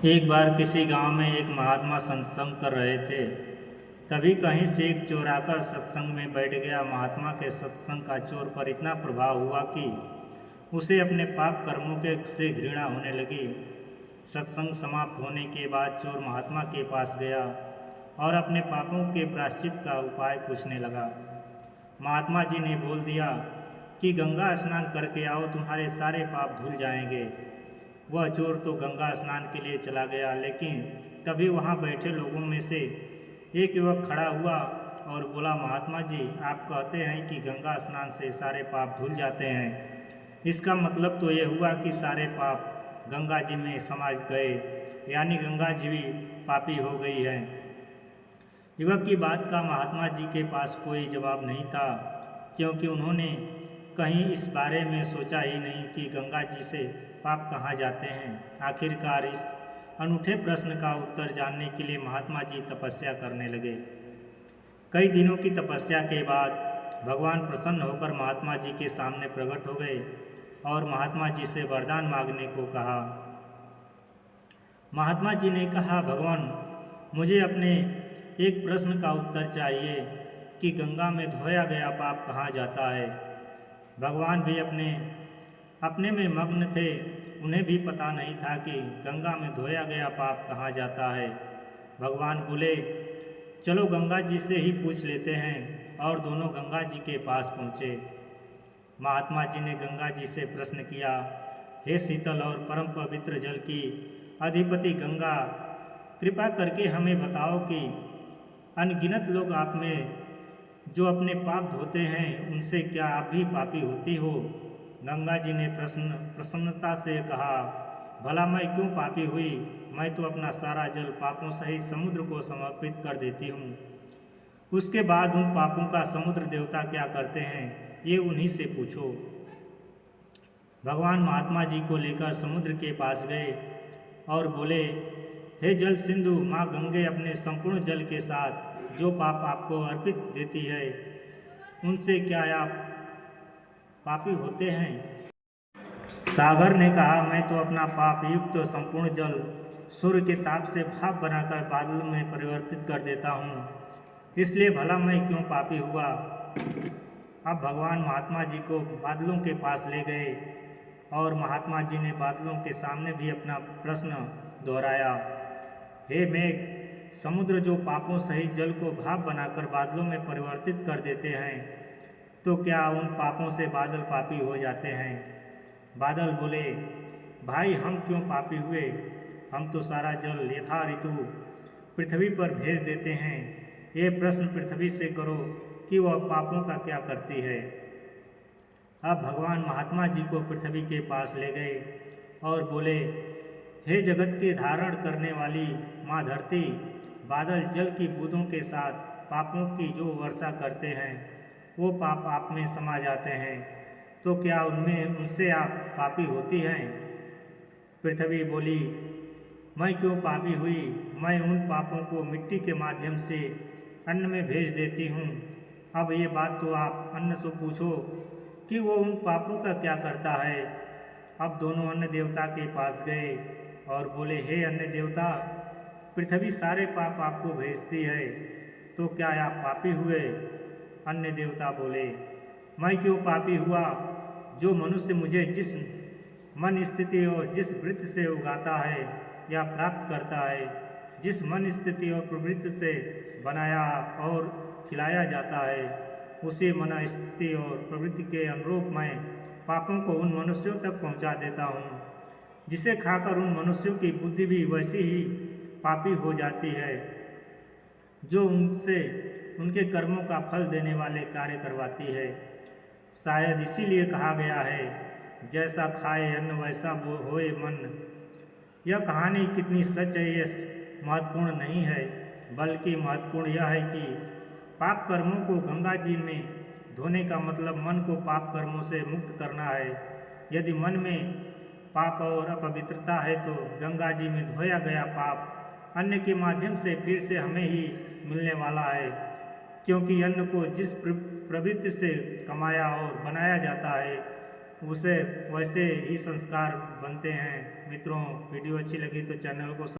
एक बार किसी गांव में एक महात्मा सत्संग कर रहे थे। तभी कहीं से एक चोर आकर सत्संग में बैठ गया। महात्मा के सत्संग का चोर पर इतना प्रभाव हुआ कि उसे अपने पाप कर्मों के से घृणा होने लगी। सत्संग समाप्त होने के बाद चोर महात्मा के पास गया और अपने पापों के प्रायश्चित का उपाय पूछने लगा। महात्मा जी ने बोल दिया कि गंगा स्नान करके आओ, तुम्हारे सारे पाप धुल जाएंगे। वह चोर तो गंगा स्नान के लिए चला गया, लेकिन तभी वहाँ बैठे लोगों में से एक युवक खड़ा हुआ और बोला, महात्मा जी, आप कहते हैं कि गंगा स्नान से सारे पाप धुल जाते हैं। इसका मतलब तो ये हुआ कि सारे पाप गंगा जी में समा गए, यानी गंगा जी भी पापी हो गई है। युवक की बात का महात्मा जी के पास कोई जवाब नहीं था, क्योंकि उन्होंने कहीं इस बारे में सोचा ही नहीं कि गंगा जी से पाप कहाँ जाते हैं। आखिरकार इस अनूठे प्रश्न का उत्तर जानने के लिए महात्मा जी तपस्या करने लगे। कई दिनों की तपस्या के बाद भगवान प्रसन्न होकर महात्मा जी के सामने प्रकट हो गए और महात्मा जी से वरदान मांगने को कहा। महात्मा जी ने कहा, भगवान, मुझे अपने एक प्रश्न का उत्तर चाहिए कि गंगा में धोया गया पाप कहाँ जाता है। भगवान भी अपने में मग्न थे। उन्हें भी पता नहीं था कि गंगा में धोया गया पाप कहाँ जाता है। भगवान बोले, चलो गंगा जी से ही पूछ लेते हैं, और दोनों गंगा जी के पास पहुँचे। महात्मा जी ने गंगा जी से प्रश्न किया, हे शीतल और परम पवित्र जल की अधिपति गंगा, कृपा करके हमें बताओ कि अनगिनत लोग आप में जो अपने पाप धोते हैं, उनसे क्या आप भी पापी होती हो। गंगा जी ने प्रसन्नता से कहा, भला मैं क्यों पापी हुई। मैं तो अपना सारा जल पापों सहित समुद्र को समर्पित कर देती हूँ। उसके बाद उन पापों का समुद्र देवता क्या करते हैं, ये उन्हीं से पूछो। भगवान महात्मा जी को लेकर समुद्र के पास गए और बोले, हे जल सिंधु, माँ गंगे अपने संपूर्ण जल के साथ जो पाप आपको अर्पित देती है, उनसे क्या आप पापी होते हैं। सागर ने कहा, मैं तो अपना पाप युक्त संपूर्ण जल सूर्य के ताप से भाप बनाकर बादल में परिवर्तित कर देता हूँ, इसलिए भला मैं क्यों पापी हुआ। अब भगवान महात्मा जी को बादलों के पास ले गए और महात्मा जी ने बादलों के सामने भी अपना प्रश्न दोहराया, हे मेघ, समुद्र जो पापों सहित जल को भाप बनाकर बादलों में परिवर्तित कर देते हैं, तो क्या उन पापों से बादल पापी हो जाते हैं। बादल बोले, भाई, हम क्यों पापी हुए। हम तो सारा जल यथा ऋतु पृथ्वी पर भेज देते हैं। ये प्रश्न पृथ्वी से करो कि वह पापों का क्या करती है। अब भगवान महात्मा जी को पृथ्वी के पास ले गए और बोले, हे जगत के धारण करने वाली माँ धरती, बादल जल की बूंदों के साथ पापों की जो वर्षा करते हैं, वो पाप आप में समा जाते हैं, तो क्या उनसे आप पापी होती हैं। पृथ्वी बोली, मैं क्यों पापी हुई। मैं उन पापों को मिट्टी के माध्यम से अन्न में भेज देती हूँ। अब ये बात तो आप अन्न से पूछो कि वो उन पापों का क्या करता है। अब दोनों अन्न देवता के पास गए और बोले, हे अन्न देवता, पृथ्वी सारे पाप आपको भेजती है, तो क्या आप पापी हुए। अन्न देवता बोले, मैं क्यों पापी हुआ। जो मनुष्य मुझे जिस मन स्थिति और जिस वृत्ति से उगाता है या प्राप्त करता है, जिस मन स्थिति और प्रवृत्ति से बनाया और खिलाया जाता है, उसी मन स्थिति और प्रवृत्ति के अनुरूप मैं पापों को उन मनुष्यों तक पहुंचा देता हूँ, जिसे खाकर उन मनुष्यों की बुद्धि भी वैसी ही पापी हो जाती है, जो उनसे उनके कर्मों का फल देने वाले कार्य करवाती है। शायद इसीलिए कहा गया है, जैसा खाए अन्न वैसा होए मन। यह कहानी कितनी सच है, ये महत्वपूर्ण नहीं है, बल्कि महत्वपूर्ण यह है कि पाप कर्मों को गंगा जी में धोने का मतलब मन को पाप कर्मों से मुक्त करना है। यदि मन में पाप और अपवित्रता है, तो गंगा जी में धोया गया पाप अन्न के माध्यम से फिर से हमें ही मिलने वाला है, क्योंकि अन्न को जिस प्रवृत्ति से कमाया और बनाया जाता है, उसे वैसे ही संस्कार बनते हैं। मित्रों, वीडियो अच्छी लगी तो चैनल को